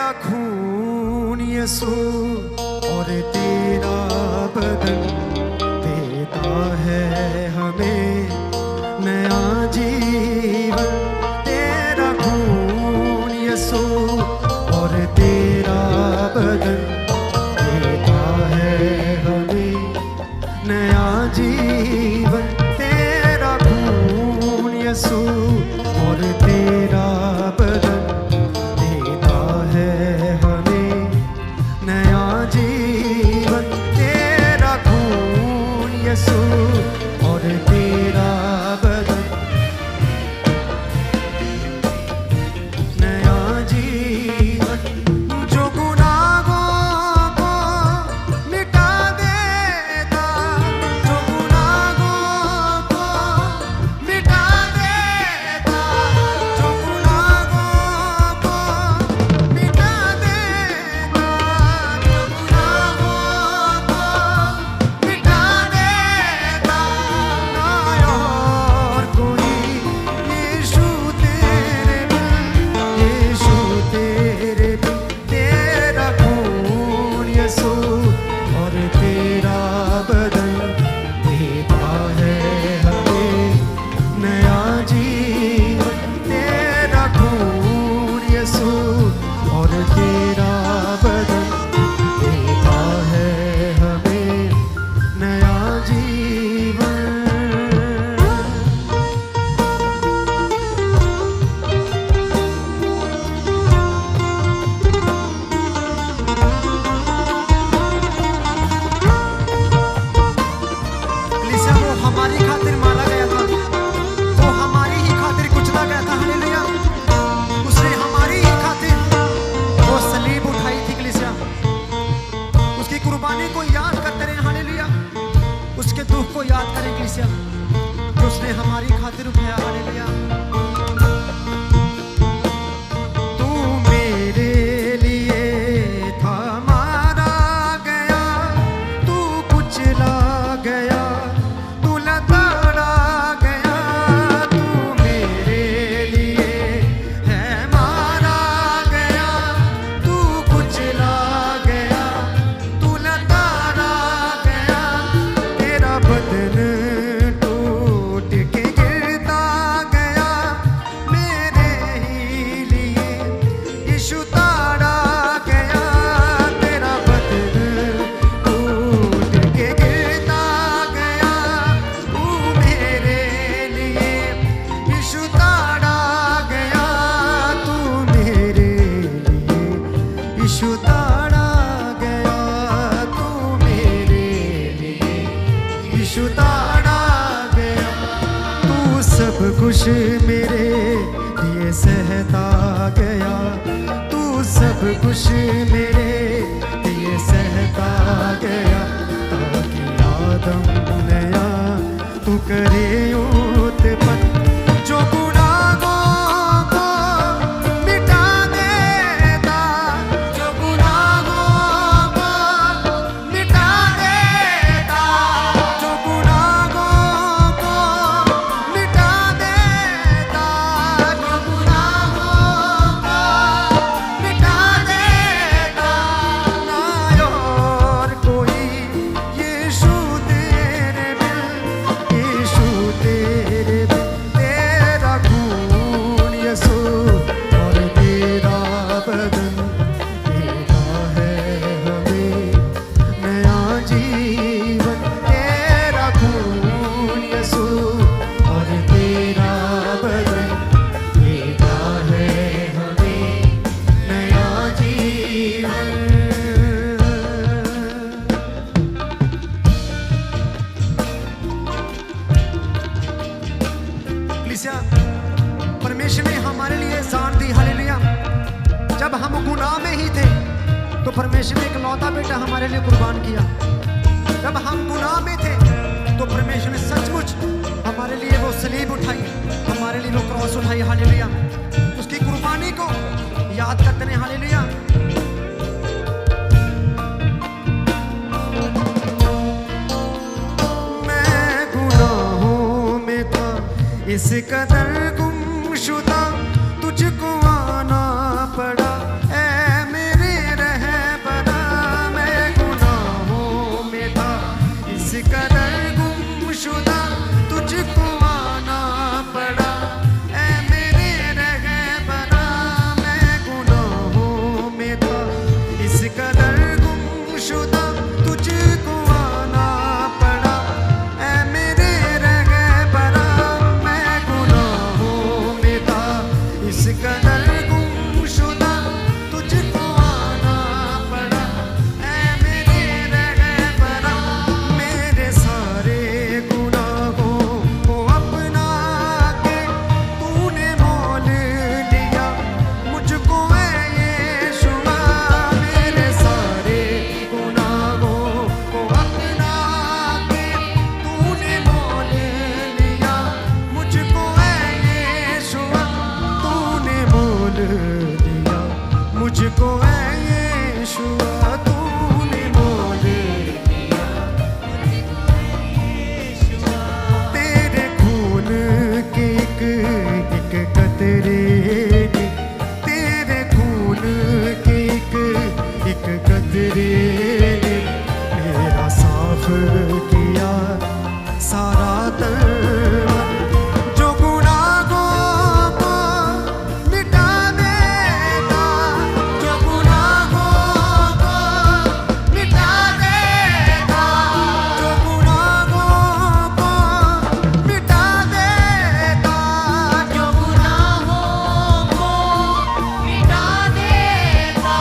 तेरा खून यीशु और तेरा बदन देता है हमें नया जीवन। तेरा खून यीशु और तेरा बदन देता है हमें नया जीवन। तेरा खून यीशु और तेरा बदन देता है हमें नया जीवन। तेरा खून यीशु और तेरा बदन नया जीवन। जो गुनाहों को मिटा देता, जो गुनाहों को मिटा देता, जो गुनाहों को मिटा देता, जो गुनाहों को मिटा देता। ना और कोई यीशु तेरे बिन, यीशु तेरे बिन। तेरा खून यीशु और तेरा बदन देता है हमें नया जीवन। तेरा खून यीशु और तेरा बदन देता है हमें नया जीवन। कलीसिया वो हमारी खातिर मारा गया था, वो हमारी ही खातिर कुचला गया था। हालेलुया। उसने हमारी ही खातिर वो सलीब उठाई थी। कलीसिया उसकी कुर्बानी को याद करते रहे। हालेलुया। उसके दुख को याद करें कलीसिया, जो उसने हमारी खातिर उठाया। हालेलुया। तू मेरे लिए था मारा गया, तू कुचला गया, तू लताड़ा गया। तू मेरे लिए है मारा गया, तू कुचला गया, तू लताड़ा गया। तेरा बदन टूट के गिरता गया मेरे ही लिए, यीशु ताड़ा गया। तेरा बदन टूट के गिरता गया तू मेरे लिए, यीशु ताड़ा गया। तू मेरे लिए यीशु ताड़ा गया, तू मेरे लिए यीशु ताड़ा गया। तू सब कुछ मेरे लिए सहता गया, तू सब कुछ मेरे लिए सहता गया। ताकि आदम नया तू करे उत्पन्न, जो गुनाहों को मिटा देता, जो गुनाहों को मिटा देता, जो गुनाहों को मिटा देता, जो गुनाहों को मिटा देता। ना और कोई यीशु तेरे बिन, यीशु तेरे बिन। तेरा खून यीशु और तेरा बदन देता है हमें नया जीवन। तेरा खून यीशु और तेरा बदन देता है हमें नया जीवन। कलीसिया परमेश्वर ने हमारे लिए जान दी। हालेलुया। जब हम गुनाह में ही थे तो परमेश्वर ने एक लौता बेटा हमारे लिए कुर्बान किया। जब हम गुनाह में थे तो परमेश्वर ने सचमुच हमारे लिए वो सलीब उठाई, हमारे लिए वो क्रॉस उठाई। हालेलुया। उसकी कुर्बानी को याद करते हैं। हालेलुया। मैं गुनाहों में था इस कदर गुमशुदा, तुझको आना पड़ा। ऐ मुझको है यीशुआ तूने मोल लिया, तेरे खून के एक कतरे ने, तेरे खून के एक कतरे ने मेरा साफ किया सारा तन। जो गुनाहों को मिटा देगा, जो गुनाहों को मिटा देगा, जो गुनाहों को मिटा देगा, जो गुनाहों को मिटा देगा।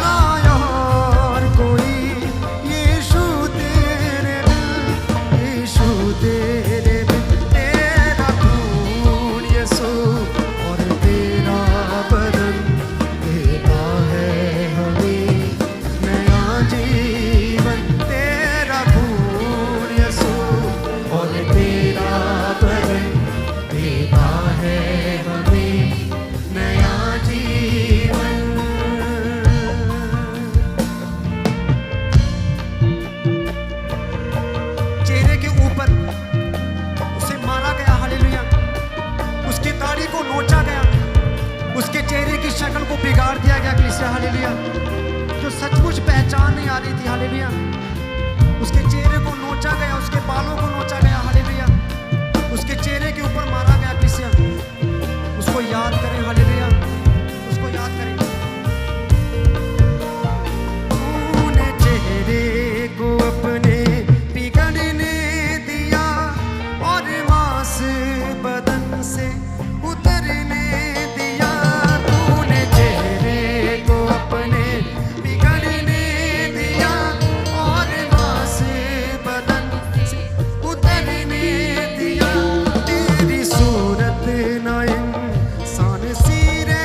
ना और कोई यीशु तेरे बिन, यीशु तेरे बिन, तेरा खून यीशु और तेरा बदन देता है हमें नया जीवन। तेरा खून यीशु और तेरा बदन देता है हमें नया जीवन। चेहरे के ऊपर उसे मारा गया, हालेलुया। उसकी दाढ़ी को नोचा गया, उसके चेहरे की शक्ल को बिगाड़ दिया गया, कलीसिया, हालेलुया। जो सचमुच पहचान नहीं आ रही थी, हालेलुया, उसके चेहरे को नोचा गया, उसके बालों को नोचा गया, हालेलुया। उसके चेहरे के ऊपर मारा गया, कलीसिया। उसको याद करें, हालेलुया, उसको याद करें। तूने चेहरे को अपने बिगड़ने दिया और मांस बदन से उतरने दिया। तूने चेहरे को अपने बिगड़ने दिया और मांस बदन से उतरने दिया। तेरी सूरत ना इंसान सी रह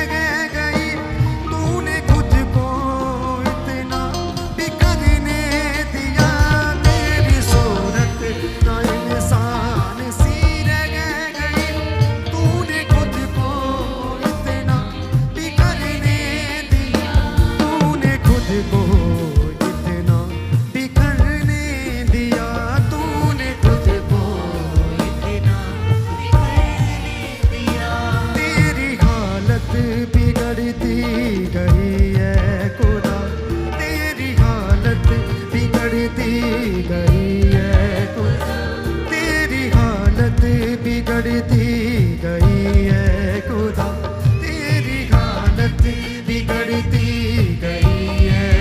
गई, तूने खुद को इतना बिगड़ने दिया। तेरी सूरत ना इंसान सी रह गई, तूने खुद को इतना बिगड़ने दिया। तूने खुद को इतना बिगड़ने दिया, तूने खुद को इतना बिगड़ने दिया। तेरी हालत बिगड़ती गई है खुदा, तेरी हालत बिगड़ती गई है खुदा, तेरी हालत बिगड़ती गई है खुदा, तेरी हालत बिगड़ती गई है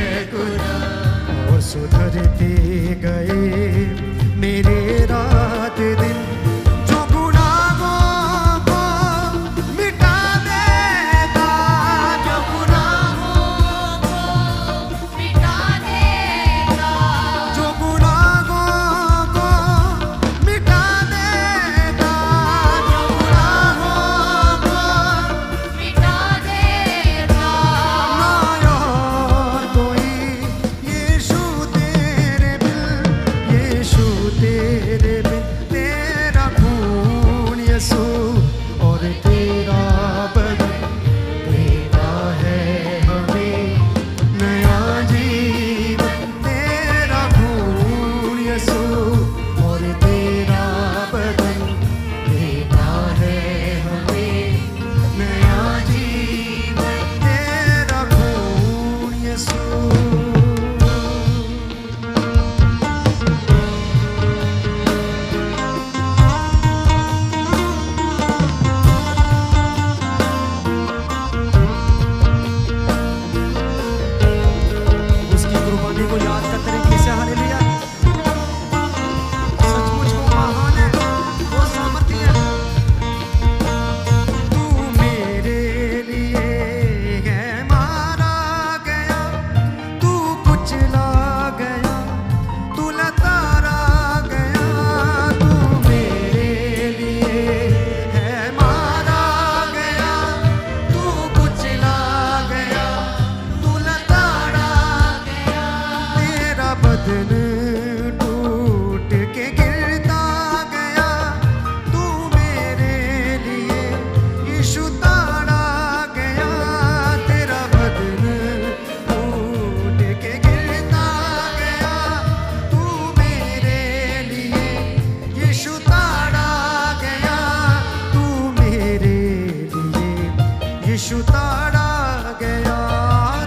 गया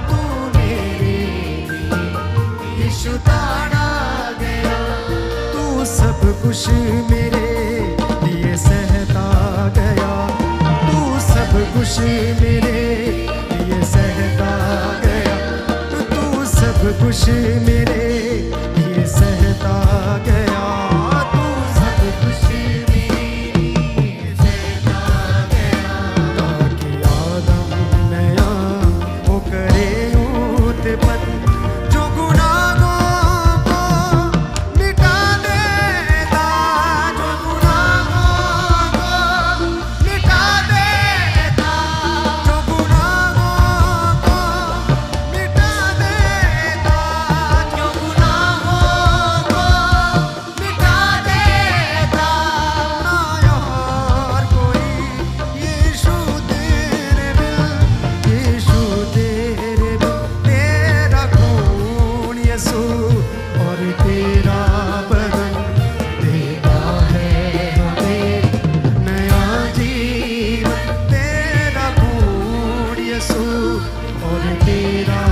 तू मेरे लिए यीशु ताड़ा गया तू सब कुछ मेरे लिए सहता गया तू सब कुछ मेरे लिए सहता गया तू सब कुछ मेरे लिए सहता गया तू सब कुछ मेरे लिए सहता गया ताकि आदम नया वो करे उत्पन्न जो गुनाहों को मिटा देता जो गुनाहों को मिटा देता जो गुनाहों को मिटा देता जो गुनाहों को मिटा देता ना यार कोई यीशु तेरे बिन यीशु तेरे बिन तेरा खून यीशु और तेरा बदन देता है हमें नया जीवन तेरा खून यीशु और तेरा